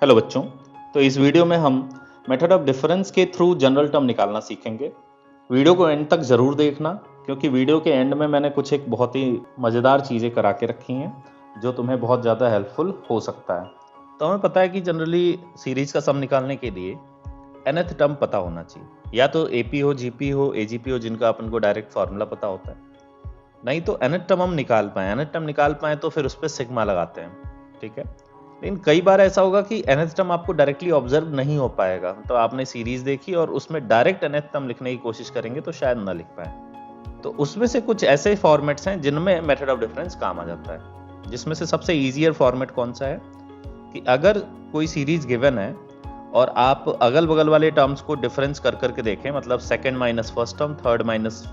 Hello बच्चों। तो इस वीडियो में हम मेथड ऑफ डिफरेंस के थ्रू जनरल टर्म निकालना सीखेंगे। वीडियो को एंड तक ज़रूर देखना, क्योंकि वीडियो के एंड में मैंने कुछ एक बहुत ही मज़ेदार चीज़ें करा के रखी हैं जो तुम्हें बहुत ज़्यादा हेल्पफुल हो सकता है। तो हमें पता है कि जनरली सीरीज का सम निकालने के लिए nth टर्म पता होना चाहिए, या तो AP हो, GP हो, AGP हो, जिनका अपन को डायरेक्ट फार्मूला पता होता है। नहीं तो nth टर्म हम निकाल पाए, nth टर्म निकाल पाए तो फिर उस पर सिग्मा लगाते हैं, ठीक है। लेकिन कई बार ऐसा होगा कि nth टर्म आपको डायरेक्टली ऑब्जर्व नहीं हो पाएगा, तो आपने सीरीज देखी और उसमें डायरेक्ट nth टर्म लिखने की कोशिश करेंगे तो शायद ना लिख पाए। तो उसमें से कुछ ऐसे फॉर्मेट्स हैं जिनमें मेथड ऑफ डिफरेंस काम आ जाता है, जिसमें से सबसे ईजियर फॉर्मेट कौन सा है कि अगर कोई सीरीज गिवन है और आप अगल बगल वाले टर्म्स को डिफरेंस कर करके देखें, मतलब second minus first term, third minus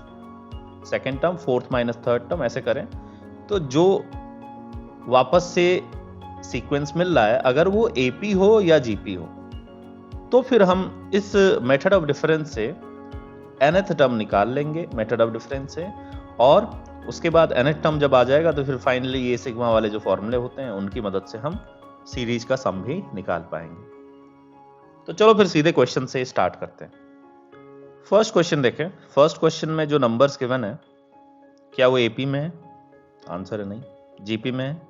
second term, fourth minus third term, ऐसे करें तो जो वापस से सीक्वेंस मिल रहा है अगर वो एपी हो या जीपी हो, तो फिर हम इस मेथड ऑफ डिफरेंस से nth टर्म निकाल लेंगे मेथड ऑफ डिफरेंस से, और उसके बाद nth टर्म जब आ जाएगा तो फिर फाइनली ये सिग्मा वाले जो फॉर्मूले होते हैं उनकी मदद से हम सीरीज का सम भी निकाल पाएंगे। तो चलो फिर सीधे क्वेश्चन से स्टार्ट करते हैं। फर्स्ट क्वेश्चन देखें। फर्स्ट क्वेश्चन में जो नंबर्स गिवन है, क्या वो एपी में है? आंसर है नहीं। जीपी में है?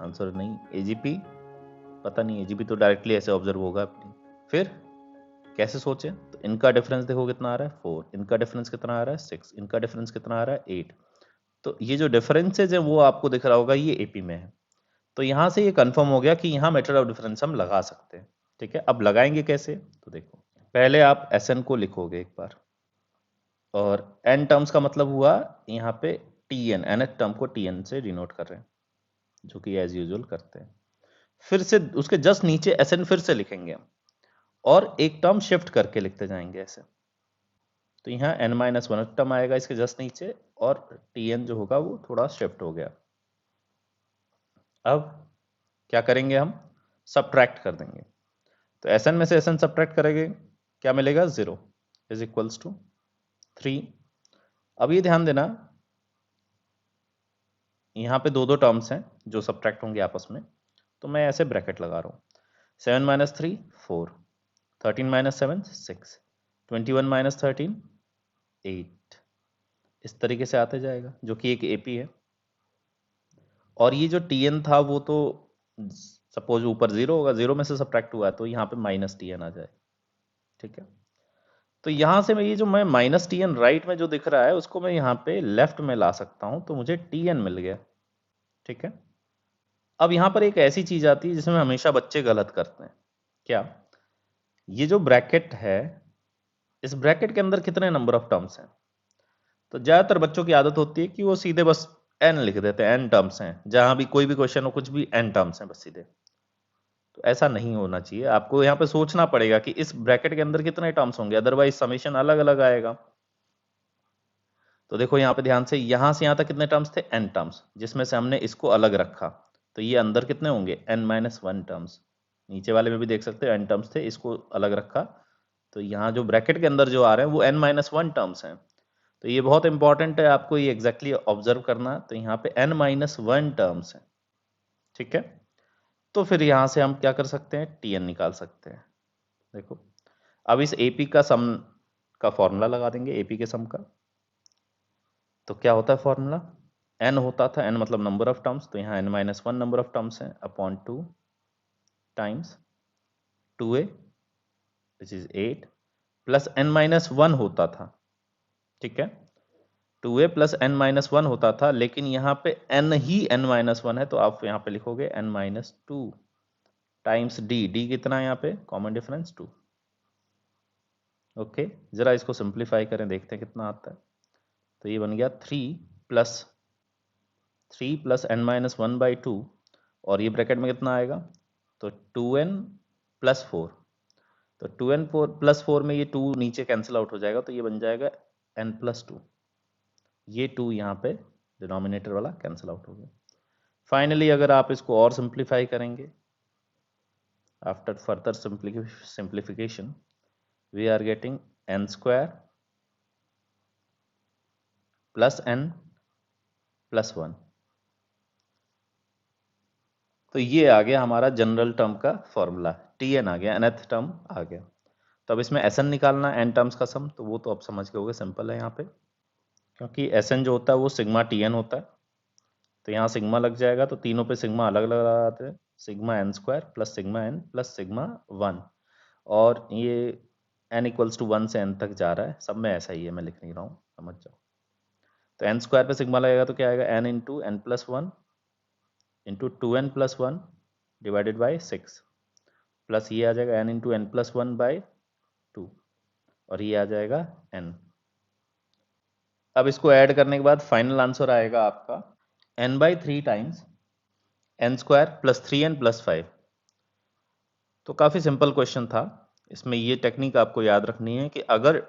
आंसर नहीं। एजीपी पता नहीं, एजीपी तो डायरेक्टली ऐसे ऑब्जर्व होगा अपनी। फिर कैसे सोचे? तो इनका डिफरेंस देखो कितना आ रहा है 4, इनका डिफरेंस कितना आ रहा है 6, इनका डिफरेंस कितना आ रहा है 8। तो ये जो डिफरेंसेज है वो आपको दिख रहा होगा ये एपी में है। तो यहां से ये कंफर्म हो गया कि यहाँ मेथड ऑफ डिफरेंस हम लगा सकते हैं, ठीक है। अब लगाएंगे कैसे? तो देखो, पहले आप एस को लिखोगे एक बार, और एन टर्म्स का मतलब हुआ यहाँ पे टी एन, nth टर्म को टी एन से डिनोट कर रहे हैं, जो कि एज यूजुअल करते हैं। फिर से उसके जस्ट नीचे एस एन फिर से लिखेंगे हम, और एक टर्म शिफ्ट करके लिखते जाएंगे ऐसे। तो यहाँ n माइनस वन टर्म आएगा इसके जस्ट नीचे, और टी एन जो होगा वो थोड़ा शिफ्ट हो गया। अब क्या करेंगे हम? सब्ट्रैक्ट कर देंगे। तो एस एन में से एस एन सब्ट्रैक्ट करेंगे, क्या मिलेगा? 0 इज इक्वल्स टू 3। अब ये ध्यान देना, यहाँ पे दो दो टर्म्स हैं जो सब्ट्रैक्ट होंगे आपस में, तो मैं ऐसे ब्रैकेट लगा रहा हूँ। 7 माइनस 3 4, 13 माइनस 7 6, 21 माइनस 13 8। इस तरीके से आते जाएगा, जो कि एक एपी है। और ये जो टी एन था वो तो सपोज ऊपर 0 होगा, 0 में से सब्ट्रैक्ट हुआ है तो यहाँ पे माइनस टी एन आ जाए, ठीक है। तो यहाँ से मैं माइनस टी एन राइट में जो दिख रहा है उसको मैं यहाँ पे लेफ्ट में ला सकता हूँ, तो मुझे टी एन मिल गया, ठीक है। अब यहाँ पर एक ऐसी चीज आती है जिसमें हमेशा बच्चे गलत करते हैं। क्या? ये जो ब्रैकेट है, इस ब्रैकेट के अंदर कितने नंबर ऑफ टर्म्स हैं? तो ज्यादातर बच्चों की आदत होती है कि वो सीधे बस n लिख देते हैं, n टर्म्स हैं, जहां भी कोई भी क्वेश्चन हो कुछ भी n टर्म्स हैं बस सीधे। तो ऐसा नहीं होना चाहिए, आपको यहाँ पे सोचना पड़ेगा कि इस ब्रैकेट के अंदर कितने टर्म्स होंगे, अदरवाइज समेशन अलग अलग आएगा। तो देखो यहाँ पे ध्यान से, यहाँ से यहाँ तक कितने टर्म्स थे? n टर्म्स, जिसमें से हमने इसको अलग रखा, तो ये अंदर कितने होंगे? n minus one terms. नीचे वाले में भी देख सकते हो n टर्म्स थे, इसको अलग रखा, तो यहाँ जो ब्रैकेट के अंदर जो आ रहे हैं वो n माइनस वन टर्म्स हैं। तो ये बहुत इंपॉर्टेंट है आपको ये एग्जैक्टली ऑब्जर्व करना। तो यहाँ पे n माइनस वन टर्म्स हैं, ठीक है। तो फिर यहाँ से हम क्या कर सकते हैं? tn निकाल सकते हैं। देखो, अब इस AP का सम का फॉर्मूला लगा देंगे, AP के सम का। तो क्या होता है फॉर्मूला? n होता था, n मतलब नंबर ऑफ टर्म्स, तो यहाँ n minus one number of terms हैं, upon 2 times 2a which is 8, plus n minus one होता था, ठीक है। 2a plus n minus one होता था, लेकिन यहाँ पे n ही n माइनस वन है, तो आप यहाँ पे लिखोगे n minus two times d कितना है यहाँ पे? Common difference 2। ओके, जरा इसको सिंप्लीफाई करें, देखते हैं कितना आता है। तो ये बन गया 3 plus n minus one by to, और ये ब्रैकेट में कितना आएगा? तो 2n प्लस फोर। तो 2n प्लस फोर में ये 2 नीचे कैंसिल आउट हो जाएगा, तो ये बन जाएगा n प्लस टू। ये 2 यहाँ पे डिनोमिनेटर वाला कैंसिल आउट हो गया। फाइनली अगर आप इसको और सिंप्लीफाई करेंगे, after further simplification, we are getting n square plus n plus one. तो ये आ गया हमारा जनरल टर्म का फॉर्मूला, Tn आ गया, nth टर्म आ गया। तो अब इसमें Sn निकालना है, n टर्म्स का सम, तो वो तो आप समझ गए होगे, सिंपल है यहाँ पे, क्योंकि Sn जो होता है वो सिग्मा Tn होता है, तो यहाँ सिग्मा लग जाएगा, तो तीनों पे सिग्मा अलग अलग लगाते हैं, sigma n square plus sigma n plus sigma 1, और ये n इक्वल्स टू 1 से n तक जा रहा है, सब में ऐसा ही है, मैं लिख नहीं रहा हूँ, समझ जाओ। तो n स्क्वायर पे सिग्मा लगेगा तो क्या आएगा, n into n plus 1 into 2n plus 1 divided by 6, plus ये आ जाएगा n into n plus 1 by 2, और ये आ जाएगा n। अब इसको ऐड करने के बाद फाइनल आंसर आएगा आपका n by 3 times n square plus 3n plus 5। तो काफ़ी सिंपल क्वेश्चन था। इसमें ये टेक्निक आपको याद रखनी है कि अगर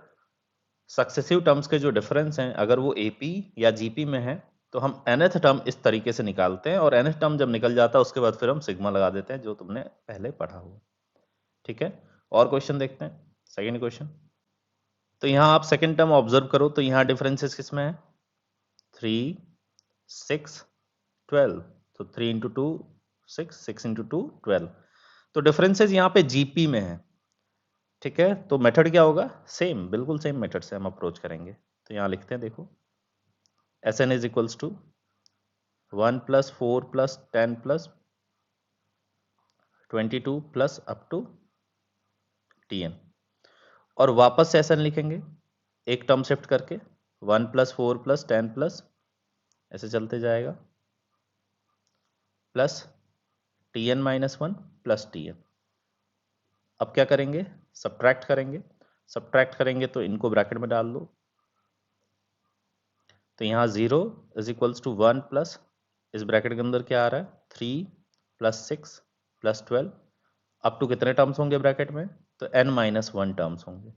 सक्सेसिव टर्म्स के जो डिफरेंस हैं अगर वो AP या GP में है तो हम nth टर्म इस तरीके से निकालते हैं, और nth टर्म जब निकल जाता है उसके बाद फिर हम सिग्मा लगा देते हैं, जो तुमने पहले पढ़ा हुआ। ठीक है, और क्वेश्चन देखते हैं, सेकेंड क्वेश्चन। तो यहाँ आप सेकेंड टर्म ऑब्जर्व करो, तो यहाँ डिफरेंसेस किसमें है, 3, 6, 12, तो 3 इंटू 2 6, 6 इंटू 2 12, तो डिफरेंसेस यहाँ पे GP में है। ठीक है, तो मेथड क्या होगा, सेम, बिल्कुल सेम मेथड से हम अप्रोच करेंगे। तो यहाँ लिखते हैं, देखो Sn is equals to 1 plus 4 plus 10 plus 22 plus up to Tn, और वापस से Sn लिखेंगे एक टर्म शिफ्ट करके, 1 प्लस 4 प्लस 10 प्लस, ऐसे चलते जाएगा, plus Tn minus 1 plus Tn। अब क्या करेंगे, सब्ट्रैक्ट करेंगे, सब्ट्रैक्ट करेंगे तो इनको ब्रैकेट में डाल दो, तो यहाँ 0 इज इक्वल्स टू 1 प्लस, इस ब्रैकेट के अंदर क्या आ रहा है, 3 प्लस 6 प्लस 12, अप टू कितने टर्म्स होंगे ब्रैकेट में, तो n माइनस 1 टर्म्स होंगे,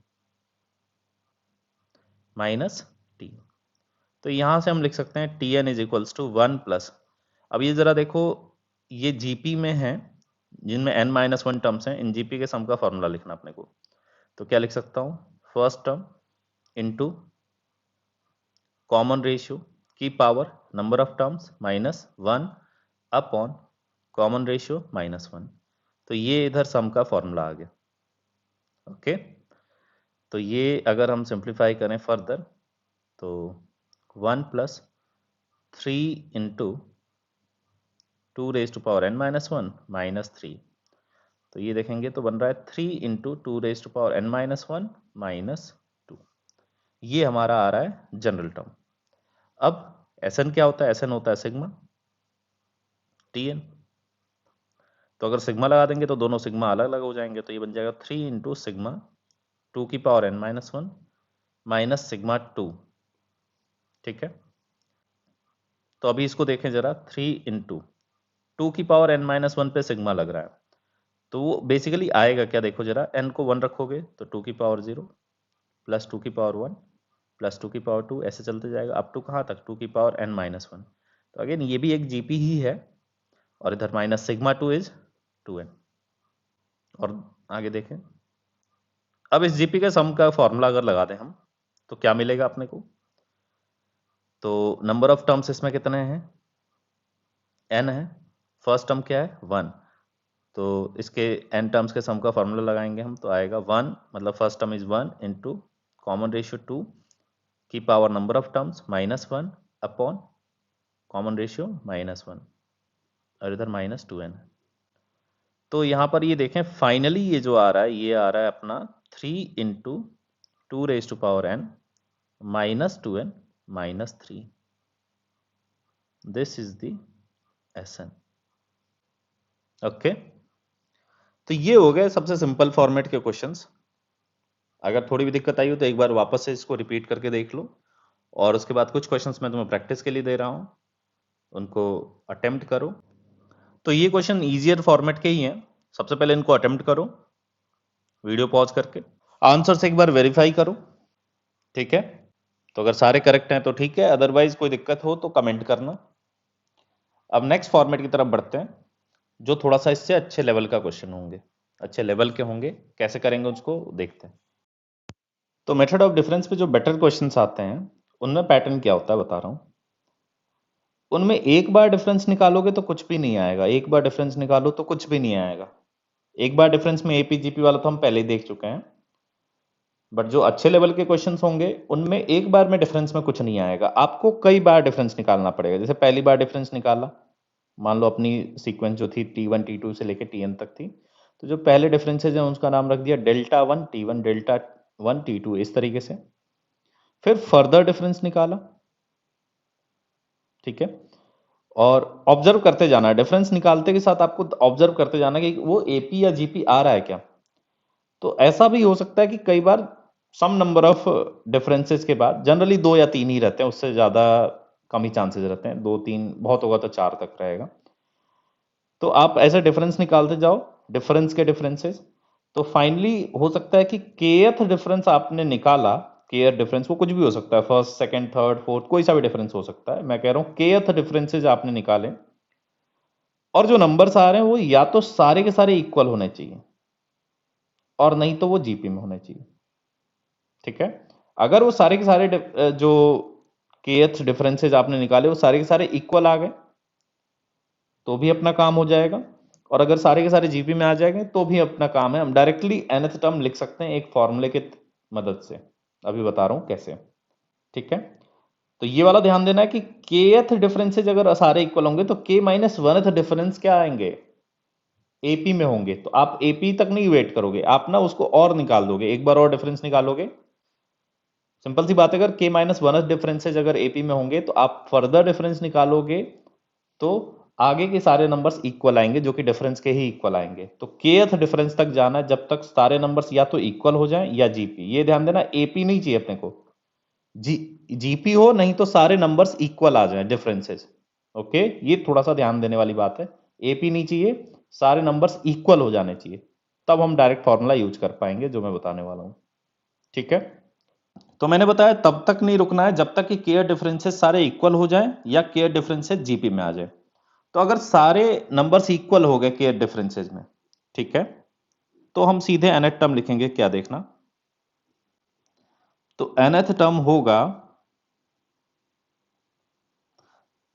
माइनस t। तो यहाँ से हम लिख सकते हैं Tn is equals to 1 plus, अब ये जरा देखो, ये GP में है जिनमें n माइनस 1 टर्म्स हैं, इन GP के सम का फॉर्मूला लिखना अपने को, तो क्या लिख सकता हूँ, first term into common ratio की power number of terms minus 1 upon common ratio minus 1, तो ये इधर सम का फॉर्मूला आ गया। ओके, तो ये अगर हम सिंप्लीफाई करें फर्दर, तो 1 plus 3 into 2 raise to power n minus 1 minus 3, तो ये देखेंगे तो बन रहा है 3 into 2 raise to power n minus 1 minus 2, ये हमारा आ रहा है जनरल टर्म। अब Sn क्या होता है, Sn होता है सिग्मा Tn, तो अगर सिग्मा लगा देंगे तो दोनों सिग्मा अलग अलग हो जाएंगे, तो ये बन जाएगा 3 इंटू सिग्मा 2 की पावर n माइनस 1 माइनस सिग्मा 2। ठीक है, तो अभी इसको देखें जरा, 3 इंटू 2 की पावर n माइनस 1 पे सिग्मा लग रहा है, तो वो बेसिकली आएगा क्या, देखो जरा, n को 1 रखोगे तो 2 की पावर 0 प्लस 2 की पावर 1 प्लस 2 की पावर 2, ऐसे चलते जाएगा अप टू कहाँ तक, 2 की पावर n माइनस 1। तो अगेन ये भी एक GP ही है, और इधर माइनस सिग्मा 2 इज 2n। और आगे देखें, अब इस GP के सम का फॉर्मूला अगर लगा दें हम, तो क्या मिलेगा अपने को, तो नंबर ऑफ टर्म्स इसमें कितने हैं, n है, फर्स्ट टर्म क्या है 1, तो इसके n टर्म्स के सम का फॉर्मूला लगाएंगे हम, तो आएगा 1, मतलब first term is 1 into common ratio 2 की power number of terms minus 1 upon common ratio minus 1, और इधर माइनस 2n। तो यहाँ पर ये देखें, फाइनली ये जो आ रहा है, ये आ रहा है अपना 3 into 2 raise to power n minus 2n minus 3, this is the Sn। Okay, तो ये हो गए सबसे सिंपल फॉर्मेट के क्वेश्चंस। अगर थोड़ी भी दिक्कत आई हो तो एक बार वापस से इसको रिपीट करके देख लो, और उसके बाद कुछ क्वेश्चंस मैं तुम्हें प्रैक्टिस के लिए दे रहा हूं, उनको अटेम्प्ट करो। तो ये क्वेश्चन इजियर फॉर्मेट के ही हैं, सबसे पहले इनको अटेम्प्ट करो वीडियो पॉज करके, आंसर से एक बार वेरीफाई करो। ठीक है, तो अगर सारे करेक्ट हैं तो ठीक है, अदरवाइज कोई दिक्कत हो तो कमेंट करना। अब नेक्स्ट फॉर्मेट की तरफ बढ़ते हैं, जो थोड़ा सा इससे अच्छे लेवल का क्वेश्चन होंगे, अच्छे लेवल के होंगे, कैसे करेंगे उसको देखते हैं। तो मेथड ऑफ डिफरेंस पे जो बेटर क्वेश्चंस आते हैं उनमें पैटर्न क्या होता है बता रहा हूं। उनमें एक बार डिफरेंस निकालोगे तो कुछ भी नहीं आएगा, एक बार डिफरेंस निकालो तो कुछ भी नहीं आएगा। एक बार डिफरेंस में एपीजीपी वाला तो हम पहले ही देख चुके हैं, बट जो अच्छे लेवल के क्वेश्चंस होंगे उनमें एक बार में डिफरेंस में कुछ नहीं आएगा, आपको कई बार डिफरेंस निकालना पड़ेगा। जैसे पहली बार डिफरेंस निकाला, मान लो अपनी सीक्वेंस जो थी T1 T2 से लेके Tn तक थी, तो जो पहले डिफरेंसेज हैं उसका नाम रख दिया डेल्टा 1 T1 डेल्टा 1 T2 इस तरीके से। फिर फर्दर डिफरेंस निकाला, ठीक है, और ऑब्जर्व करते जाना है, डिफरेंस निकालते के साथ आपको ऑब्जर्व करते जाना कि वो एपी या जीपी आ रहा है क्या। तो ऐसा भी हो सकता है कि कई बार सम नंबर ऑफ डिफरेंसेस के बाद, जनरली 2 या 3 ही रहते हैं, उससे ज्यादा कम ही चांसेस रहते हैं, 2 3 बहुत होगा तो 4 तक रहेगा। तो आप ऐसे डिफरेंस निकालते जाओ, डिफरेंस के डिफरेंसेस, तो फाइनली हो सकता है कि केथ डिफरेंस आपने निकाला, केथ डिफरेंस वो कुछ भी हो सकता है, फर्स्ट सेकंड थर्ड फोर्थ कोई सा भी डिफरेंस हो सकता है, मैं कह रहा हूं केथ डिफरेंसेस आपने निकाले, और जो नंबर्स आ रहे हैं वो या तो सारे के सारे इक्वल होने चाहिए और नहीं तो वो जीपी में होने चाहिए, ठीक है। अगर वो सारे के सारे जो केथ डिफरेंसेस आपने निकाले वो सारे के सारे इक्वल आ गए तो भी अपना काम हो जाएगा, और अगर सारे के सारे जीपी में आ जाएंगे तो भी अपना काम है। हम डायरेक्टली nth टर्म लिख सकते हैं एक फॉर्मूले की मदद से, अभी बता रहा हूं कैसे, ठीक है। तो ये वाला ध्यान देना है कि kth डिफरेंसेज अगर सारे इक्वल होंगे तो k माइनस वन डिफरेंस क्या आएंगे, एपी में होंगे। तो आप एपी तक नहीं वेट करोगे, आप ना उसको और निकाल दोगे, एक बार और डिफरेंस निकालोगे। सिंपल सी बात है, अगर k माइनस वन डिफरेंसेज अगर एपी में होंगे तो आप फर्दर डिफरेंस निकालोगे तो आगे के सारे नंबर्स इक्वल आएंगे, जो कि डिफरेंस के ही इक्वल आएंगे। तो केथ डिफरेंस तक जाना है जब तक सारे नंबर्स या तो इक्वल हो जाएं या जीपी। ये ध्यान देना, एपी नहीं चाहिए अपने को, जीपी हो, नहीं तो सारे नंबर्स इक्वल आ जाएं डिफरेंसेस। ओके, ये थोड़ा सा ध्यान देने वाली बात है, एपी नहीं चाहिए, सारे नंबर्स इक्वल हो जाने चाहिए, तब हम डायरेक्ट फॉर्मूला यूज कर पाएंगे जो मैं बताने वाला हूं, ठीक है। तो मैंने बताया तब तक नहीं रुकना है जब तक कि केयर डिफरेंसेस सारे इक्वल हो जाएं या केयर डिफरेंसेस जीपी में आ जाए। तो अगर सारे नंबर्स इक्वल हो गए केयर डिफरेंसेज में, ठीक है, तो हम सीधे nth टर्म लिखेंगे, क्या देखना, तो nth टर्म होगा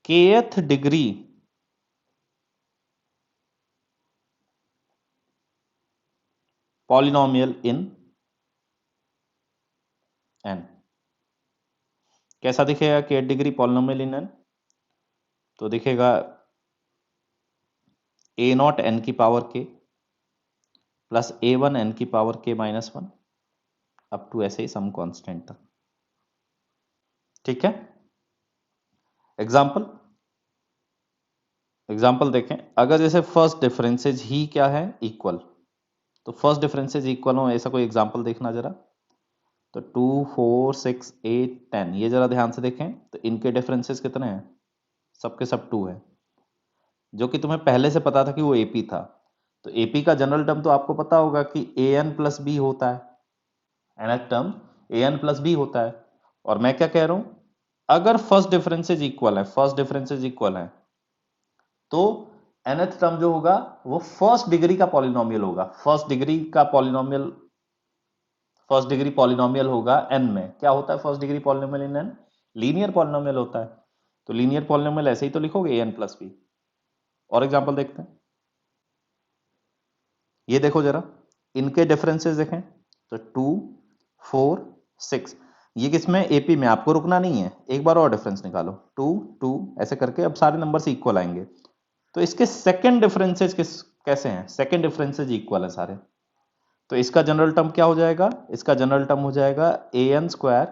kth degree polynomial in n। कैसा दिखेगा kth degree polynomial in n, तो दिखेगा a नॉट n की power k plus a1 n की power k minus one up to ऐसे ही सम कांस्टेंट तक, ठीक है। एग्जाम्पल एग्जाम्पल देखें, अगर जैसे फर्स्ट डिफरेंसेज ही क्या है, इक्वल, तो फर्स्ट डिफरेंसेज इक्वल हो ऐसा कोई एग्जाम्पल देखना जरा। तो 2 4 6 8 10, ये जरा ध्यान से देखें, तो इनके डिफरेंसेस कितने हैं, सबके सब 2 है, जो कि तुम्हें पहले से पता था कि वो एपी था। तो एपी का जनरल टर्म तो आपको पता होगा कि ए एन प्लस बी होता है, nth term A N plus B होता है। और मैं क्या कह रहा हूं, अगर फर्स्ट डिफरेंसेज इक्वल है, फर्स्ट डिफरेंसेज इक्वल है, तो nth टर्म जो होगा वो फर्स्ट डिग्री का पॉलिनोमियल होगा, फर्स्ट डिग्री का पॉलिनोमियल, फर्स्ट डिग्री पॉलिनोमियल होगा n में। क्या होता है first degree polynomial in n, linear polynomial होता है। तो लीनियर पॉलिनोमियल ऐसे ही तो लिखोगे an प्लस बी। और एग्जांपल देखते हैं, ये देखो जरा, इनके डिफरेंसेस देखें, तो 2 4 6, ये किसमें, एपी में, आपको रुकना नहीं है, एक बार और डिफरेंस निकालो, 2 2 ऐसे करके अब सारे नंबर्स इक्वल आएंगे। तो इसके सेकंड डिफरेंसेस कैसे हैं, सेकंड डिफरेंसेस इक्वल है सारे, तो इसका जनरल टर्म क्या हो जाएगा, इसका जनरल टर्म हो जाएगा a n square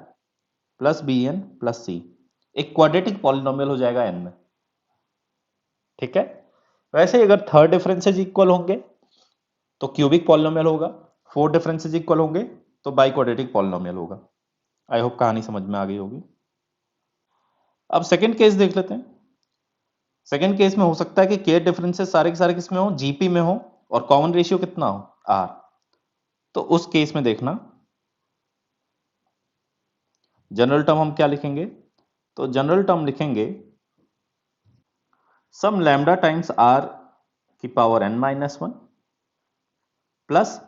plus b n plus c, एक क्वाड्रेटिक पॉलिनोमियल हो जाएगा एन में, ठीक है। वैसे ही अगर थर्ड डिफरेंसेज इक्वल होंगे तो क्यूबिक पॉलिनोमियल होगा, फोर्थ डिफरेंसेज इक्वल होंगे तो बाई क्वाड्रेटिक पॉलिनोमियल होगा। आई होप कहानी समझ में आ गई होगी। अब सेकंड केस देख लेते हैं। सेकंड केस में हो सकता है कि के डिफरेंसेस सारे के सारे किसमें हो, जीपी में हो, और कॉमन रेशियो कितना हो, आर। तो उस केस में देखना जनरल टर्म हम क्या लिखेंगे, तो जनरल टर्म लिखेंगे सम लैम्डा टाइम्स आर की पावर n माइनस वन, प्लस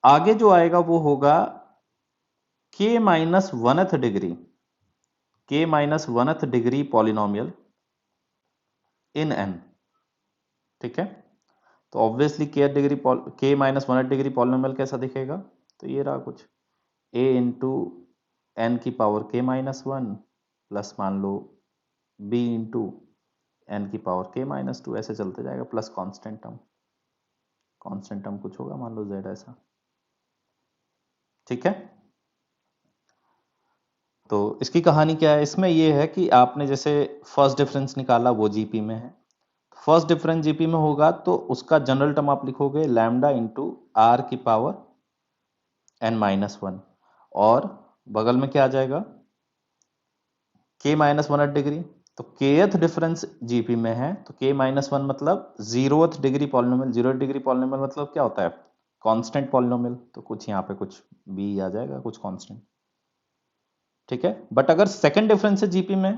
आगे जो आएगा वो होगा k minus वनथ degree, k minus वनथ degree polynomial in n, ठीक है। तो obviously k minus 180 degree polynomial कैसा दिखेगा, तो ये रहा कुछ a इंटू एन की पावर k माइनस 1 प्लस मान लो b इंटू एन की पावर k माइनस 2, ऐसे चलते जाएगा, प्लस कांस्टेंट टर्म कुछ होगा, मान लो z ऐसा, ठीक है। तो इसकी कहानी क्या है, इसमें ये है कि आपने जैसे फर्स्ट डिफरेंस निकाला वो जीपी में है, फर्स्ट डिफरेंस जीपी में होगा तो उसका जनरल टर्म आप लिखोगे लैम्डा इंटू आर की पावर n माइनस 1, और बगल में क्या आ जाएगा k माइनस 180 डिग्री, तो kth डिफरेंस जीपी में है तो k माइनस 1 मतलब 0th degree polynomial, 0th degree polynomial मतलब क्या होता है, कांस्टेंट पॉलिनोमियल, तो कुछ यहाँ पे कुछ b आ जाएगा, कुछ कांस्टेंट, ठीक है। बट अगर सेकंड डिफरेंस है जीपी में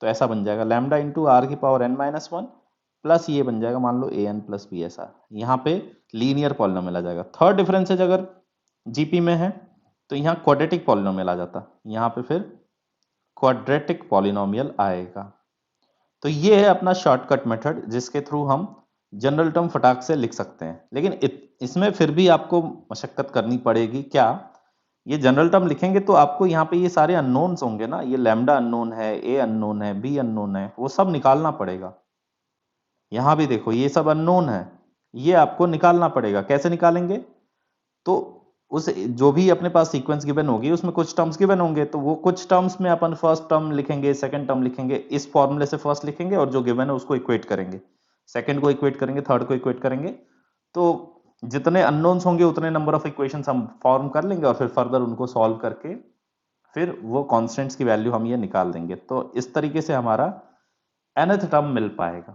तो ऐसा बन जाएगा लैम्डा इंटू आर की पावर n माइनस 1 प्लस ये बन जाएगा मान लो ए एन प्लस बी, ऐसा यहाँ पे लीनियर पॉलिनोमियल आ जाएगा। थर्ड डिफरेंसेज अगर जीपी में है तो यहाँ क्वाड्रेटिक पॉलिनोमियल आ जाता, यहाँ पे फिर क्वाड्रेटिक पॉलिनोमियल आएगा। तो ये है अपना शॉर्टकट मेथड जिसके थ्रू हम जनरल टर्म फटाक से लिख सकते हैं, लेकिन इसमें फिर भी आपको मशक्कत करनी पड़ेगी। क्या, ये जनरल टर्म लिखेंगे तो आपको यहाँ पे ये सारे अननोन्स होंगे ना, ये लैम्डा अननोन है, ए अननोन है, बी अननोन है, वो सब निकालना पड़ेगा। यहां भी देखो ये सब अननोन है, ये आपको निकालना पड़ेगा। कैसे निकालेंगे, तो उस जो भी अपने पास सीक्वेंस गिवन होगी उसमें कुछ टर्म्स गिवन होंगे, तो वो कुछ टर्म्स में अपन फर्स्ट टर्म लिखेंगे, सेकंड टर्म लिखेंगे, इस फॉर्मूले से फर्स्ट लिखेंगे और जो गिवन है उसको इक्वेट करेंगे, सेकंड को इक्वेट करेंगे, थर्ड को इक्वेट करेंगे। तो जितने अननोन्स होंगे उतने नंबर ऑफ इक्वेशंस हम फॉर्म कर लेंगे और फिर फर्दर उनको सॉल्व करके फिर वो कांस्टेंट्स की वैल्यू हम ये निकाल देंगे। तो इस तरीके से हमारा nth टर्म मिल पाएगा,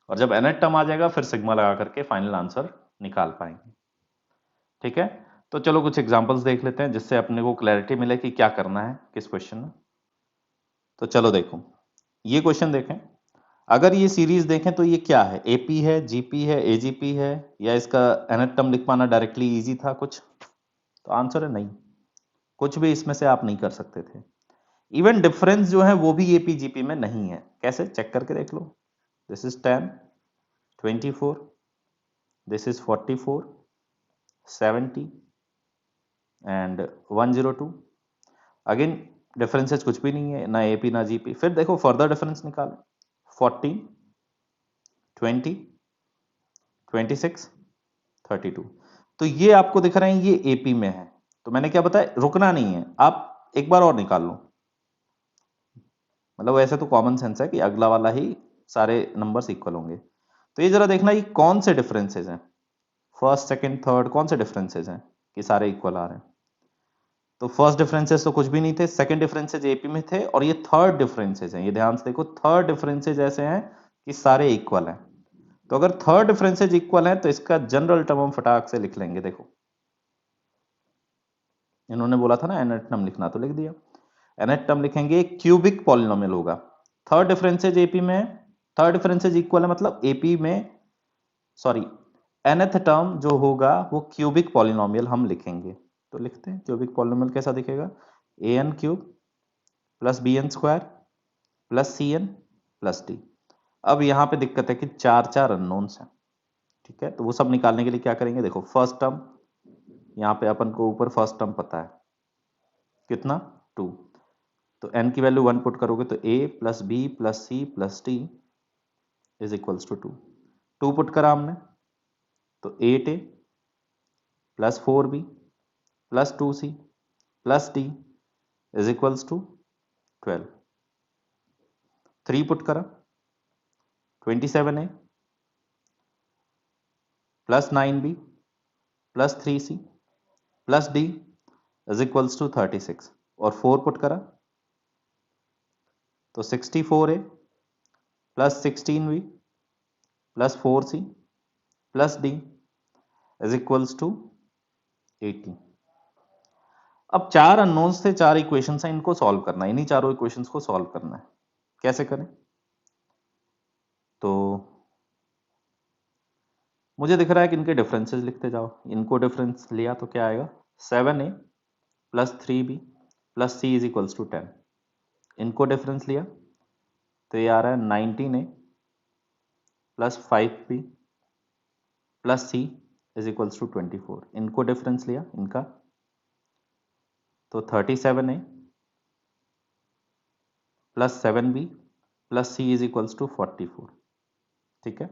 और जब nth टर्म आ जाएगा फिर सिग्मा लगा करके फाइनल आंसर निकाल पाएंगे, ठीक है। तो चलो कुछ एग्जांपल्स देख लेते हैं जिससे अपने को क्लैरिटी मिले कि क्या करना है किस क्वेश्चन में। तो चलो देखो ये क्वेश्चन देखें, अगर ये सीरीज देखें तो ये क्या है, एपी है, जीपी है, एजीपी है, या इसका nth टर्म लिख पाना डायरेक्टली इजी था कुछ, तो आंसर है नहीं, कुछ भी इसमें से आप नहीं कर सकते थे। इवन डिफरेंस जो है वो भी एपी जीपी में नहीं है, कैसे चेक करके देख लो, this is 10, 24, this is 44, 70 and 102। Again differences कुछ भी नहीं है, ना एपी ना जीपी। फिर देखो फर्दर डिफरेंस निकालें, 14, 20, 26, 32। तो ये आपको दिख रहे हैं ये एपी में है, तो मैंने क्या बताया, रुकना नहीं है, आप एक बार और निकाल लो। मतलब वैसे तो कॉमन सेंस है कि अगला वाला ही सारे नंबर्स इक्वल होंगे। तो ये जरा देखना ये कौन से डिफरेंसेस हैं, फर्स्ट सेकंड थर्ड कौन से डिफरेंसेस हैं कि सारे इक्वल आ रहे हैं। तो फर्स्ट डिफरेंसेस तो कुछ भी नहीं थे, सेकंड डिफरेंसेस एपी में थे, और ये थर्ड डिफरेंसेस हैं, ये ध्यान से देखो थर्ड डिफरेंसेस ऐसे हैं कि सारे इक्वल हैं। तो अगर थर्ड डिफरेंसेस इक्वल हैं तो इसका जनरल टर्म हम फटाक से लिख लेंगे। देखो इन्होंने बोला था ना nth टर्म लिखना, तो लिख दिया। nth टर्म लिखेंगे, क्यूबिक पॉलिनोमियल होगा, थर्ड डिफरेंसेज एपी में, थर्ड डिफरेंसेज इक्वल है मतलब एपी में, सॉरी nth टर्म जो होगा वो क्यूबिक पॉलिनोमियल हम लिखेंगे। तो लिखते हैं क्यूबिक पॉलिनोमियल कैसा दिखेगा, a n cube plus b n square plus c n plus d. अब यहाँ पे दिक्कत है कि चार चार अननोन्स हैं, ठीक है। तो वो सब निकालने के लिए क्या करेंगे, देखो फर्स्ट टर्म, यहाँ पे अपन को ऊपर फर्स्ट टर्म पता है कितना 2, तो n की वैल्यू 1 पुट करोगे तो a plus B plus C plus D is equals to 2। 2 put करा हमने तो 8a plus 4b plus 2c plus d is equals to 12। 3 put करा 27a plus 9b plus 3c plus d is equals to 36, और 4 put करा तो 64a plus 16b plus 4c plus d is equals to 18। अब चार unknowns थे, चार equations हैं, इनको सॉल्व करना है, इन्हीं चारों इक्वेशंस को सॉल्व करना है। कैसे करें, तो मुझे दिख रहा है कि इनके डिफरेंसेस लिखते जाओ। इनको डिफरेंस लिया तो क्या आएगा, 7a plus 3b plus c is equals to 10। इनको डिफरेंस लिया तो ये आ रहा है 19a plus 5b plus c is equals to 24। इनको डिफरेंस लिया इनका, तो 37a plus 7b plus c is equals to 44। ठीक है,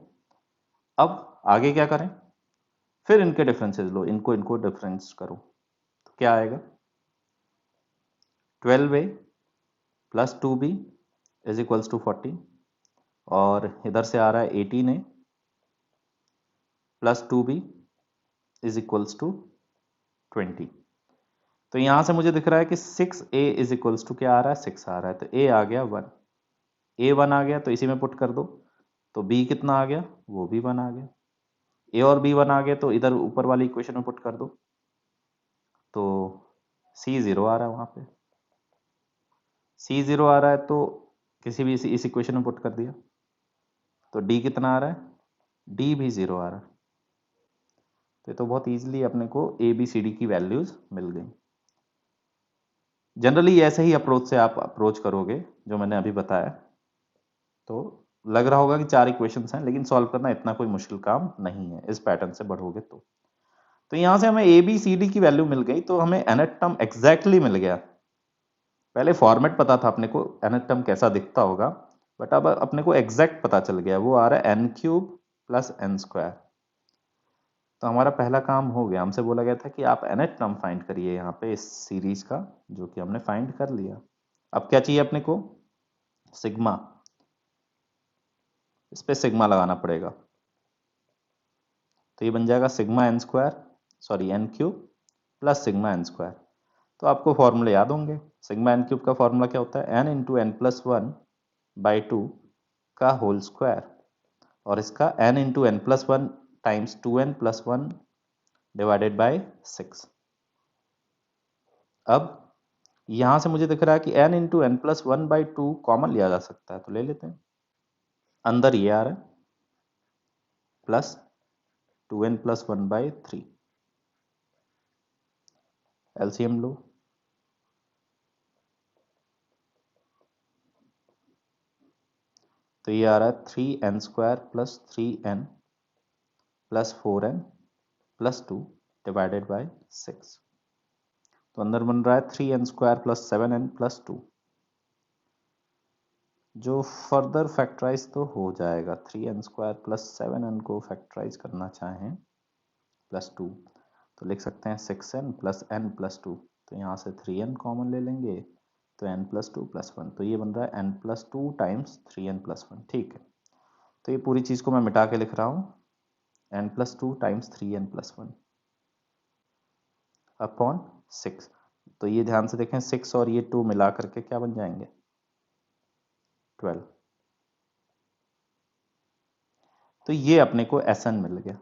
अब आगे क्या करें, फिर इनके डिफरेंसेस लो, इनको इनको डिफरेंस करो, तो क्या आएगा, 12a plus 2b is equals to 40, और इधर से आ रहा है 18a plus 2b is equals to 20। तो यहां से मुझे दिख रहा है कि 6a इज इक्वल्स टू क्या आ रहा है, 6 आ रहा है, तो a आ गया 1, a 1 आ गया तो इसी में पुट कर दो, तो b कितना आ गया, वो भी 1 आ गया, a और b 1 आ गया तो इधर ऊपर वाली इक्वेशन में पुट कर दो, तो c 0 आ रहा है वहां पे, c 0 आ रहा है तो किसी भी इस इक्वेशन में पुट कर दिया, तो d कितना आ रहा है, d भी 0 आ रहा है। तो ये तो बहुत इजीली अपने को ए बी सी डी की वैल्यूज मिल गई। जनरली ऐसे ही अप्रोच से आप अप्रोच करोगे जो मैंने अभी बताया, तो लग रहा होगा कि 4 इक्वेशंस हैं, लेकिन सॉल्व करना इतना कोई मुश्किल काम नहीं है इस पैटर्न से बढ़ोगे तो यहां से हमें ए बी सी डी की वैल्यू मिल गई, तो हमें nth टर्म एग्जैक्टली मिल गया। पहले फॉर्मेट पता था अपने को nth टर्म कैसा दिखता होगा, बट अब अपने को एग्जैक्ट पता चल गया, वो आ रहा है n³ प्लस n²। तो हमारा पहला काम हो गया, हमसे बोला गया था कि आप nth टर्म फाइंड करिए यहाँ पे इस सीरीज का, जो कि हमने फाइंड कर लिया। अब क्या चाहिए अपने को, सिग्मा, इस पे सिग्मा लगाना पड़ेगा, तो ये बन जाएगा sigma n² sorry n³ plus sigma n²। तो आपको फॉर्मूले याद होंगे, सिग्मा n³ का फॉर्मूला क्या होता है, n into N plus one by two का होल स्क्वायर, और इसका n into N plus one times 2n plus one divided by 6। अब यहां से मुझे दिख रहा है कि n into N plus one by two common लिया जा सकता है, तो ले लेते हैं, अंदर ये आ रहा है plus 2n plus one by three, LCM लो, तो ये आ रहा है 3n² plus 3n plus 4n plus 2 divided by 6। तो अंदर बन रहा है 3n² प्लस 7n प्लस 2, जो फर्दर फैक्टराइज तो हो जाएगा, 3n² प्लस 7n को फैक्टराइज करना चाहें प्लस 2, तो लिख सकते हैं 6n प्लस n प्लस 2, तो यहाँ से 3n कॉमन ले लेंगे, तो n प्लस 2 प्लस 1, तो ये बन रहा है n plus 2 times 3n plus 1। ठीक है, तो ये पूरी चीज़ को मैं मिटा के लिख रहा हूँ, n plus 2 times 3n plus 1 upon 6। तो ये ध्यान से देखें, 6 और ये 2 मिला करके क्या बन जाएंगे, 12। तो ये अपने को Sn मिल गया,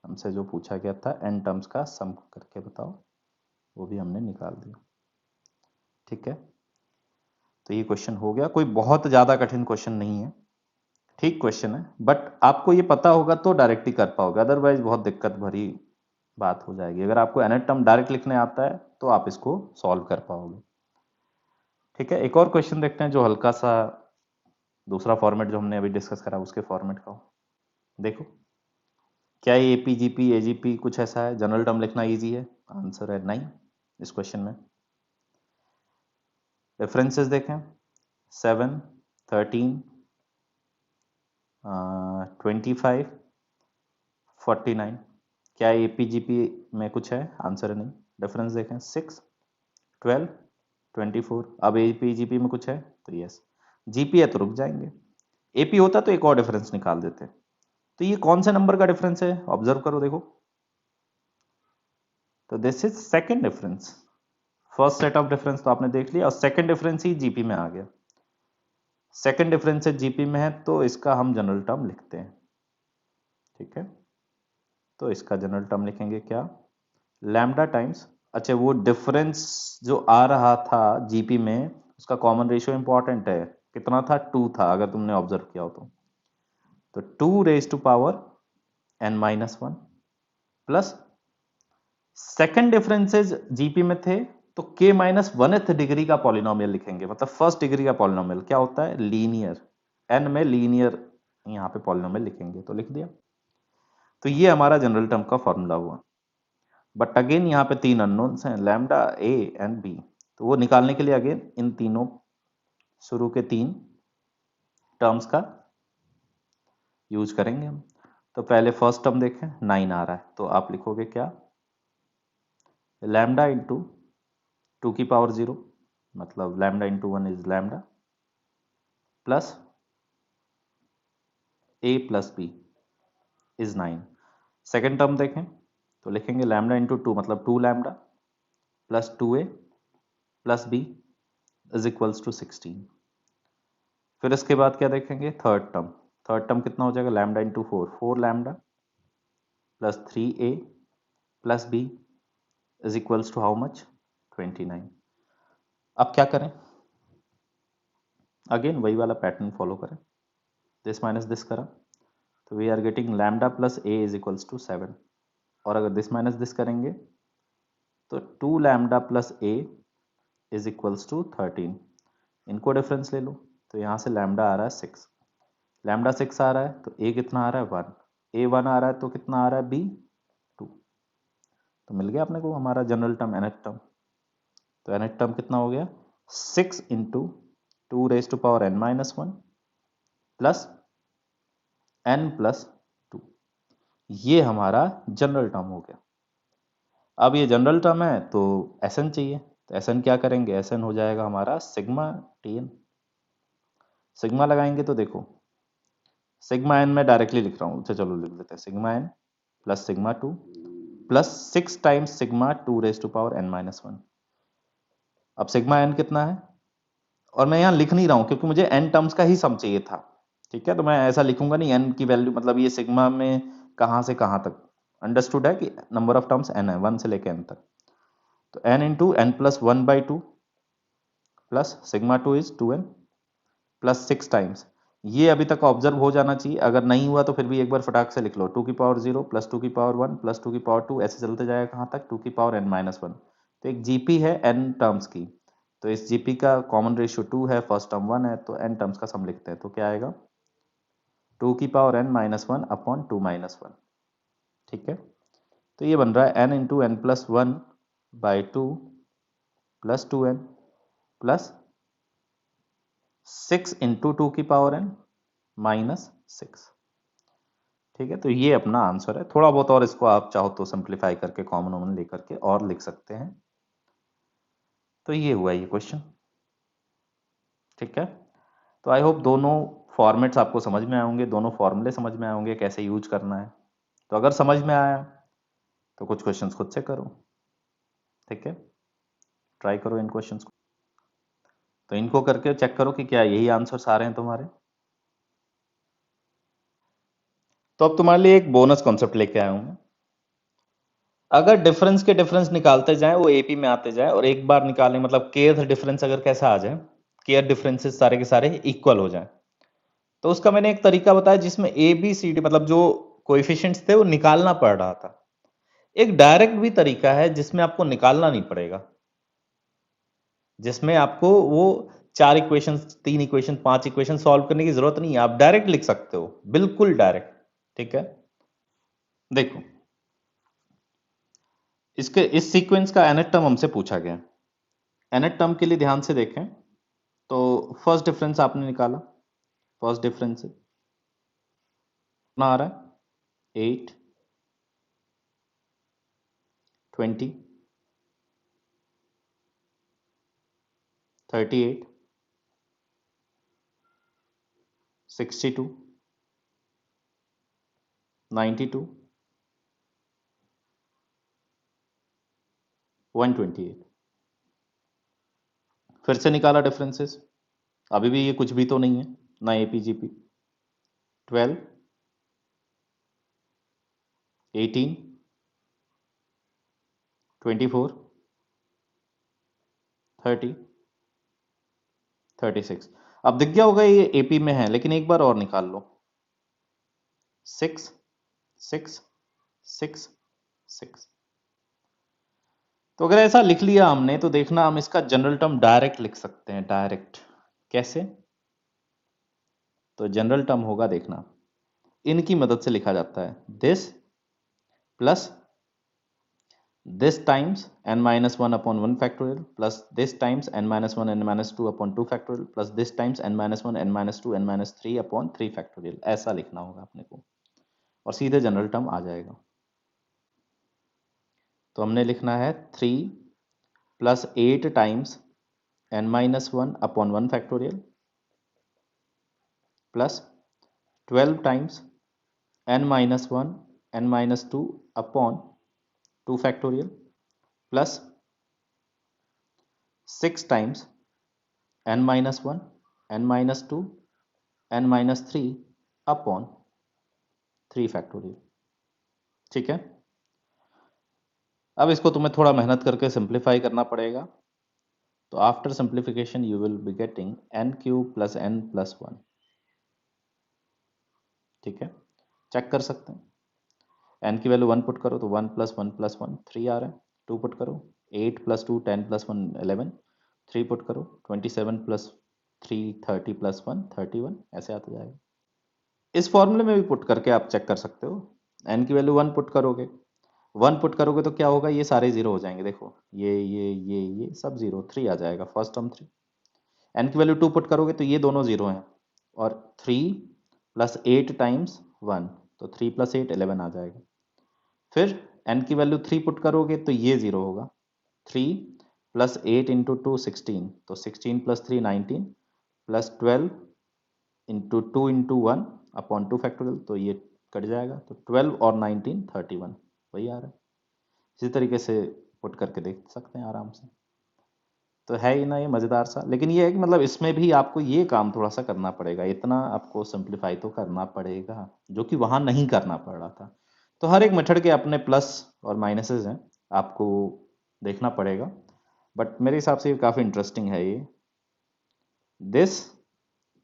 हमसे जो पूछा गया था n टर्म्स का सम करके बताओ, वो भी हमने निकाल दिया। ठीक है, तो ये क्वेश्चन हो गया, कोई बहुत ज़्यादा कठिन क्वेश्चन नहीं है, ठीक क्वेश्चन है, बट आपको ये पता होगा तो डायरेक्ट ही कर पाओगे, अदरवाइज बहुत दिक्कत भरी बात हो जाएगी। अगर आपको nth टर्म डायरेक्ट लिखने आता है तो आप इसको सॉल्व कर पाओगे। ठीक है, एक और क्वेश्चन देखते हैं जो हल्का सा दूसरा फॉर्मेट जो हमने अभी डिस्कस करा उसके फॉर्मेट का हो। देखो, क्या ये एपी जीपी एजीपी कुछ ऐसा है, जनरल टर्म लिखना इजी है, आंसर है नहीं इस क्वेश्चन में। रेफरेंसेस देखें, 7, 13, 25, 49, क्या एपी जीपी में कुछ है, आंसर है नहीं। डिफरेंस देखें, 6, 12, 24, अब एपी जीपी में कुछ है तो यस, जीपी है तो रुक जाएंगे, एपी होता तो एक और डिफरेंस निकाल देते। तो ये कौन से नंबर का डिफरेंस है, ऑब्जर्व करो, देखो, तो this is second difference. First set of difference तो आपने देख लिया, और सेकंड डिफरेंस ही जीपी में आ गया, सेकंड डिफरेंस जीपी में है तो इसका हम जनरल टर्म लिखते हैं। ठीक है, तो इसका जनरल टर्म लिखेंगे क्या, लैम्डा टाइम्स, अच्छा वो डिफरेंस जो आ रहा था जीपी में उसका कॉमन रेशियो इंपॉर्टेंट है, कितना था, 2 था, अगर तुमने ऑब्जर्व किया हो तो 2 raise to power n minus 1 plus second differences GP में थे तो k माइनस 1th डिग्री का पॉलिनोमियल लिखेंगे, मतलब फर्स्ट डिग्री का पॉलिनोमियल क्या होता है, लीनियर, n में लीनियर यहाँ पे पॉलिनोमियल लिखेंगे, तो लिख दिया। तो ये हमारा जनरल टर्म का फॉर्मूला हुआ। बट अगेन यहाँ पे 3 अननोन्स हैं, लैम्डा, ए एंड बी। तो वो निकालने के लिए अगेन इन तीनों शुरू के 3 टर्म्स का यूज करेंगे हम। तो पहले फर्स्ट टर्म देखें, 9 आ रहा है, तो आप लिखोगे क्या, लैम्डा इंटू 2 की पावर 0, मतलब lambda into 1 is lambda, plus A plus B is 9। Second term देखें तो लिखेंगे लैम्डा इंटू 2, मतलब 2 lambda plus 2a plus B is equals to 16। फिर इसके बाद क्या देखेंगे, थर्ड टर्म कितना हो जाएगा, lambda into 4 lambda plus 3a plus b is equals to how much, 29। अब क्या करें, अगेन वही वाला पैटर्न फॉलो करें, दिस माइनस दिस करा तो we are getting lambda plus a is equals to 7। और अगर दिस माइनस दिस करेंगे तो 2 lambda plus a is equals to 13। इनको डिफरेंस ले लो, तो यहाँ से लैम्डा आ रहा है 6, लैम्डा 6 आ रहा है तो a कितना आ रहा है 1, a 1 आ रहा है तो कितना आ रहा है b 2। तो मिल गया अपने को हमारा जनरल टर्म nth टर्म। तो nth टर्म कितना हो गया, 6 into 2 raise to power n minus 1 plus n plus 2। ये हमारा जनरल टर्म हो गया। अब ये जनरल टर्म है तो Sn चाहिए, तो Sn क्या करेंगे, Sn हो जाएगा हमारा सिग्मा Tn। सिग्मा लगाएंगे तो देखो, सिग्मा एन मैं डायरेक्टली लिख रहा हूँ, तो चलो लिख लेते हैं sigma N plus sigma 2 plus 6 times sigma 2 raise to power n minus 1। अब सिग्मा एन कितना है, और मैं यहाँ लिख नहीं रहा हूँ क्योंकि मुझे n टर्म्स का ही सम चाहिए था, ठीक है। तो मैं ऐसा लिखूंगा नहीं n की वैल्यू, मतलब ये सिग्मा में कहाँ से कहाँ तक, अंडरस्टूड है कि नंबर ऑफ टर्म्स n है 1 से लेकर n तक। तो n into N plus 1/2 plus sigma 2 is 2n plus 6 times, ये अभी तक ऑब्जर्व हो जाना चाहिए, अगर नहीं हुआ तो फिर भी एक बार फटाक से लिख लो, 2 की पावर 0 प्लस 2 की पावर 1 प्लस 2 की पावर 2, ऐसे चलते जाएगा कहाँ तक, 2 की पावर n माइनस 1। तो एक जीपी है n टर्म्स की, तो इस जीपी का कॉमन रेशियो 2 है, फर्स्ट टर्म 1 है, तो n टर्म्स का सम लिखते हैं, तो क्या आएगा 2 की पावर n माइनस 1 अपॉन 2 माइनस 1, ठीक है। तो ये बन रहा है n into N plus 1 by 2 plus 2n plus 6 into 2 की पावर n माइनस 6, ठीक है। तो ये अपना आंसर है। थोड़ा बहुत और इसको आप चाहो तो सिंप्लीफाई करके कॉमन वॉमन लेकर के और लिख सकते हैं। तो ये हुआ ये क्वेश्चन, ठीक है। तो आई होप दोनों फॉर्मेट्स आपको समझ में आए होंगे, दोनों फॉर्मूले समझ में आए होंगे कैसे यूज करना है। तो अगर समझ में आया तो कुछ क्वेश्चंस खुद से करो, ठीक है, ट्राई करो इन क्वेश्चंस को। तो इनको करके चेक करो कि क्या यही आंसर्स आ रहे हैं तुम्हारे। तो अब तुम्हारे लिए एक बोनस कॉन्सेप्ट लेके आया हूं मैं। अगर डिफरेंस के डिफरेंस निकालते जाएं वो एपी में आते जाए, और एक बार निकालें, मतलब केयर डिफरेंस अगर कैसा आ जाए, केयर डिफरेंसेस सारे के सारे इक्वल हो जाए, तो उसका मैंने एक तरीका बताया जिसमें ए बी सी डी, मतलब जो कोएफिशिएंट्स थे वो निकालना पड़ रहा था। एक डायरेक्ट भी तरीका है जिसमें आपको निकालना नहीं पड़ेगा, जिसमें आपको वो 4 इक्वेशन, 3 इक्वेशन, 5 इक्वेशन सॉल्व करने की जरूरत नहीं है, आप डायरेक्ट लिख सकते हो, बिल्कुल डायरेक्ट, ठीक है। देखो, इसके इस सीक्वेंस का nth टर्म हमसे पूछा गया। nth टर्म के लिए ध्यान से देखें तो फर्स्ट डिफरेंस आपने निकाला, फर्स्ट डिफरेंस से कितना आ रहा है, 8 20 38 62 92 128। फिर से निकाला डिफरेंसेस, अभी भी ये कुछ भी तो नहीं है ना, एपीजीपी। 12 18 24 30 36। अब दिख गया होगा ये एपी में है, लेकिन एक बार और निकाल लो, 6 6 6 6। तो अगर ऐसा लिख लिया हमने तो देखना हम इसका जनरल टर्म डायरेक्ट लिख सकते हैं, डायरेक्ट कैसे, तो जनरल टर्म होगा, देखना इनकी मदद से लिखा जाता है। This plus this times n minus 1 upon 1 factorial plus this times n minus 1 n minus 2 upon 2 factorial plus this times n minus 1 n minus 2 n minus 3 upon 3 factorial, ऐसा लिखना होगा अपने को और सीधे जनरल टर्म आ जाएगा। तो हमने लिखना है 3 plus 8 times n minus 1 upon 1 factorial plus 12 times n minus 1 n minus 2 upon 2 factorial plus 6 times n minus 1 n minus 2 n minus 3 upon 3 factorial। ठीक है, अब इसको तुम्हें थोड़ा मेहनत करके सिंप्लीफाई करना पड़ेगा। तो after simplification you will be getting n cube plus n plus 1। ठीक है, चेक कर सकते हैं। n की वैल्यू 1 पुट करो तो 1 प्लस 1 प्लस 1 3 आ रहा है। 2 पुट करो 8 प्लस 2 10 प्लस 1 11। 3 पुट करो 27 प्लस 3 30 प्लस 1 31, ऐसे आता जाएगा। इस फॉर्मूले में भी पुट करके आप चेक कर सकते हो। n की वैल्यू 1 पुट करोगे, 1 पुट करोगे तो क्या होगा, ये सारे जीरो हो जाएंगे। देखो ये सब जीरो, 3 आ जाएगा, फर्स्ट टर्म 3। n की वैल्यू 2 पुट करोगे तो ये दोनों जीरो हैं और 3 प्लस 8 टाइम्स 1 तो 3 प्लस 8 11 आ जाएगा। फिर n की वैल्यू 3 पुट करोगे तो ये जीरो होगा। 3 प्लस 8 इंटू 2 16 तो 16 plus 3 19 plus 12 into 2 into 1 upon 2 factorial तो ये कट जाएगा। तो 12 और 19 31 वही आ रहा है। इसी तरीके से पुट करके देख सकते हैं आराम से। तो है ही ना ये मज़ेदार सा, लेकिन ये है कि मतलब इसमें भी आपको ये काम थोड़ा सा करना पड़ेगा, इतना आपको सिंप्लीफाई तो करना पड़ेगा जो कि वहाँ नहीं करना पड़ रहा था। तो हर एक मेथड के अपने प्लस और माइनसेस हैं, आपको देखना पड़ेगा, बट मेरे हिसाब से ये काफ़ी इंटरेस्टिंग है। ये this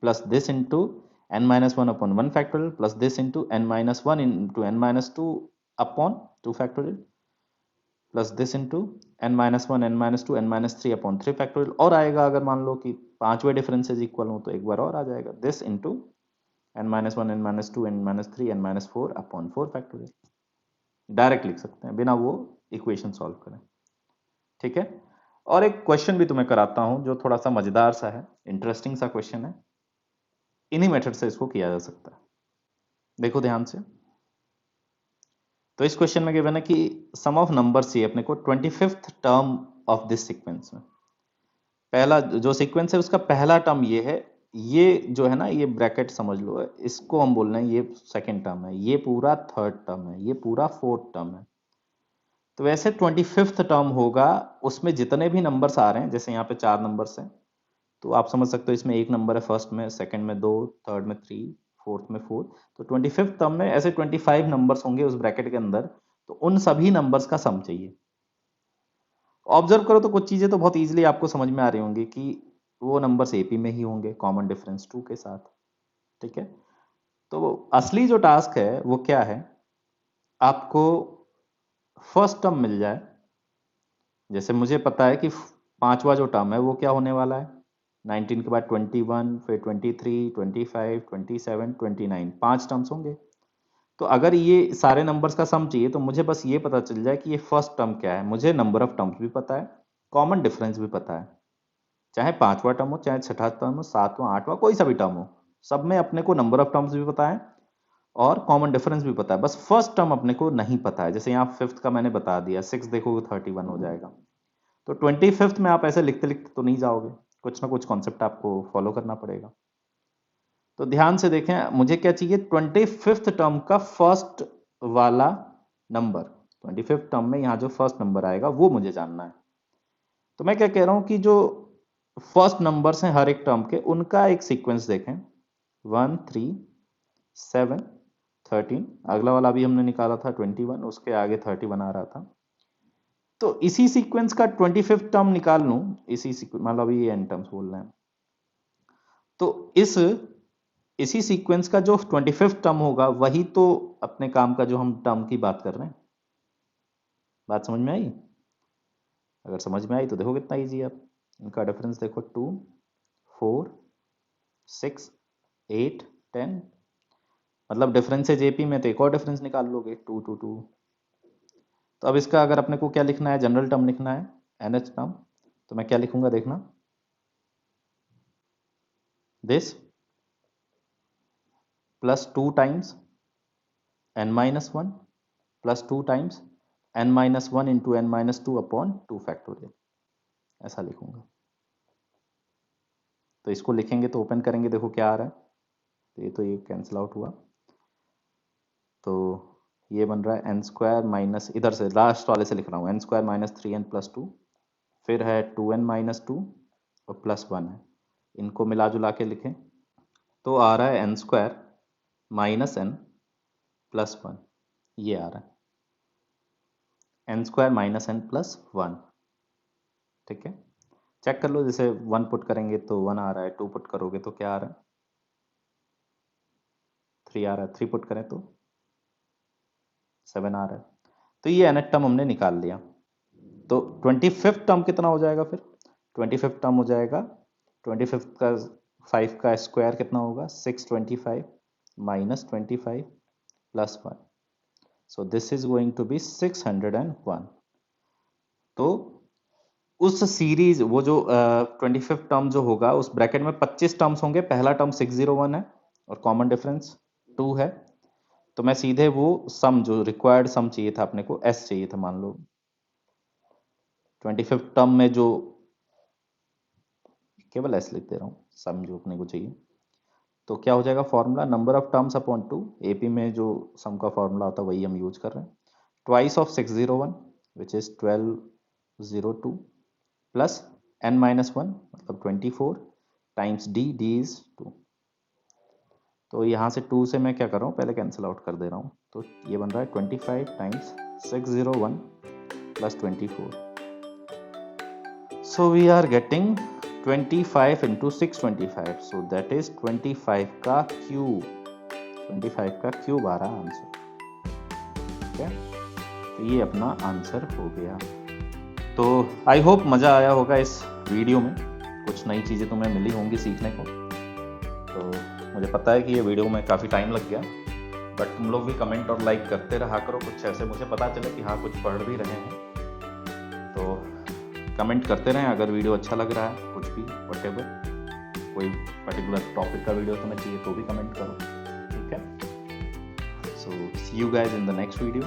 plus this into n minus 1 upon 1 factorial plus this into n minus 1 into n minus 2 upon 2 factorial plus this into n minus 1 n minus 2 n minus 3 upon 3 factorial. और आएगा अगर मान लो कि पांचवें डिफरेंसेस इक्वल हो तो एक बार और आ जाएगा, this into n minus 1 n minus 2 n minus 3 n minus 4 upon 4 factorial. Direct लिख सकते हैं बिना वो इक्वेशन सॉल्व करें। ठीक है, और एक क्वेश्चन भी तुम्हें कराता हूं जो थोड़ा सा मजेदार सा है, इंटरेस्टिंग सा क्वेश्चन है। इन्हीं मेथड से इसको किया जा सकता है। देखो ध्यान से। तो इस क्वेश्चन में गिवन है कि सम ऑफ नंबर्स चाहिए अपने को 25th term of this sequence में। पहला जो सीक्वेंस है उसका पहला टर्म ये है, ये जो है ना ये ब्रैकेट समझ लो, इसको हम बोल रहे हैं ये सेकंड टर्म है, ये पूरा थर्ड टर्म है, ये पूरा फोर्थ टर्म है। तो वैसे 25th टर्म होगा, उसमें जितने भी नंबर्स आ रहे हैं, जैसे यहाँ पे 4 नंबर्स हैं तो आप समझ सकते हो इसमें एक नंबर है फर्स्ट में, सेकंड में 2, थर्ड में 3, फोर्थ में 4। तो 25th टर्म में ऐसे 25 नंबर्स होंगे उस ब्रैकेट के अंदर, तो उन सभी नंबर्स का सम चाहिए। ऑब्जर्व करो तो कुछ चीजें तो बहुत इजीली आपको समझ में आ रही होंगी कि वो नंबर्स एपी में ही होंगे कॉमन डिफरेंस 2 के साथ। ठीक है, तो असली जो टास्क है वो क्या है, आपको फर्स्ट टर्म मिल जाए। जैसे मुझे पता है कि पांचवा जो टर्म है वो क्या होने वाला है, 19 के बाद 21, फिर 23, 25, 27, 29, 5 टर्म्स होंगे। तो अगर ये सारे नंबर्स का सम चाहिए तो मुझे बस ये पता चल जाए कि ये फर्स्ट टर्म क्या है। मुझे नंबर ऑफ टर्म्स भी पता है, कॉमन डिफरेंस भी पता है, चाहे पांचवा टर्म हो, चाहे छठा टर्म हो, सातवां आठवां कोई सा भी टर्म हो, सब में अपने को नंबर ऑफ टर्म्स भी पता है और कॉमन डिफरेंस भी पता है। बस फर्स्ट टर्म अपने को नहीं पता है। जैसे यहाँ फिफ्थ का मैंने बता दिया, 6 देखोगे 31 हो जाएगा। तो 25th में आप ऐसे लिखते लिखते तो नहीं जाओगे, कुछ ना कुछ कॉन्सेप्ट आपको फॉलो करना पड़ेगा। तो ध्यान से देखें, मुझे क्या चाहिए, 25th टर्म का फर्स्ट वाला नंबर। 25th टर्म में यहाँ जो फर्स्ट नंबर आएगा वो मुझे जानना है। तो मैं क्या कह रहा हूं कि जो फर्स्ट नंबर्स हैं हर एक टर्म के, उनका एक सीक्वेंस देखें, 1 3 7 13, अगला वाला भी हमने निकाला था 21, उसके आगे 31 आ रहा था। तो इसी सीक्वेंस का 25th टर्म निकाल लूं, इसी सीक्वेंस, मतलब अभी ये एन टर्म्स बोल रहे हैं, तो इसी सीक्वेंस का जो 25th टर्म होगा वही तो अपने काम का जो हम टर्म की बात कर रहे हैं। बात समझ में आई? अगर समझ में आई तो देखो कितना इजी है। आप इनका डिफरेंस देखो, 2 4 6 8 10, मतलब डिफरेंसेज एपी में तो एक और डिफरेंस निकाल लोगे 2 2 2। तो अब इसका अगर अपने को क्या लिखना है, जनरल टर्म लिखना है, एनएच टर्म, तो मैं क्या लिखूंगा देखना, this plus 2 times n-1 plus 2 times n-1 into n-2 upon 2 factorial, ऐसा लिखूंगा। तो इसको लिखेंगे तो ओपन करेंगे, देखो क्या आ रहा है, तो ये कैंसिल आउट हुआ, तो ये बन रहा है n² माइनस, इधर से लास्ट वाले से लिख रहा हूँ, n² माइनस 3n प्लस 2, फिर है 2n माइनस 2 और प्लस 1 है, इनको मिला जुला के लिखें तो आ रहा है n² माइनस n प्लस 1, ये आ रहा है n² माइनस n प्लस 1। ठीक है, चेक कर लो, जैसे 1 पुट करेंगे तो 1 आ रहा है, 2 पुट करोगे तो क्या आ रहा है, 3 आ रहा है, 3 पुट करें तो 7 आ रहा है। तो ये nth टर्म हमने निकाल लिया। तो 25th टर्म कितना हो जाएगा फिर, 25th टर्म हो जाएगा 25 का 5 का स्क्वायर कितना होगा, 625 minus 25 plus 1, so this is going to be 601। तो उस सीरीज वो जो 25th टर्म जो होगा उस ब्रैकेट में 25 टर्म्स होंगे, पहला टर्म 601 है और कॉमन डिफरेंस 2 है, तो मैं सीधे वो सम जो रिक्वायर्ड सम चाहिए था अपने को, एस चाहिए था, मान लो 25th टर्म में जो, केवल एस लिख दे रहा हूँ, सम जो अपने को चाहिए, तो क्या हो जाएगा formula, number of terms upon 2, AP में जो सम का फॉर्मूला होता है वही हम यूज कर रहे हैं, twice of 601 which is 1202 plus n-1 मतलब 24 टाइम्स डी इज 2। तो यहाँ से 2 से मैं क्या कर रहा हूँ, पहले कैंसिल आउट कर दे रहा हूँ, तो ये बन रहा है 25 times 601 plus 24, so we are getting 25 into 625, so that is 25 का क्यूब, 25 का क्यूब आ रहा आंसर। ठीक है, तो ये अपना आंसर हो गया। तो आई होप मज़ा आया होगा इस वीडियो में, कुछ नई चीज़ें तुम्हें मिली होंगी सीखने को। तो मुझे पता है कि ये वीडियो में काफ़ी टाइम लग गया, बट तुम लोग भी कमेंट और लाइक करते रहा करो, कुछ ऐसे मुझे पता चले कि हाँ कुछ पढ़ भी रहे हैं। तो कमेंट करते रहें, अगर वीडियो अच्छा लग रहा है, कुछ भी व्हाटएवर, कोई पर्टिकुलर टॉपिक का वीडियो तुम्हें चाहिए तो भी कमेंट करो। ठीक है, so see you guys in the next video.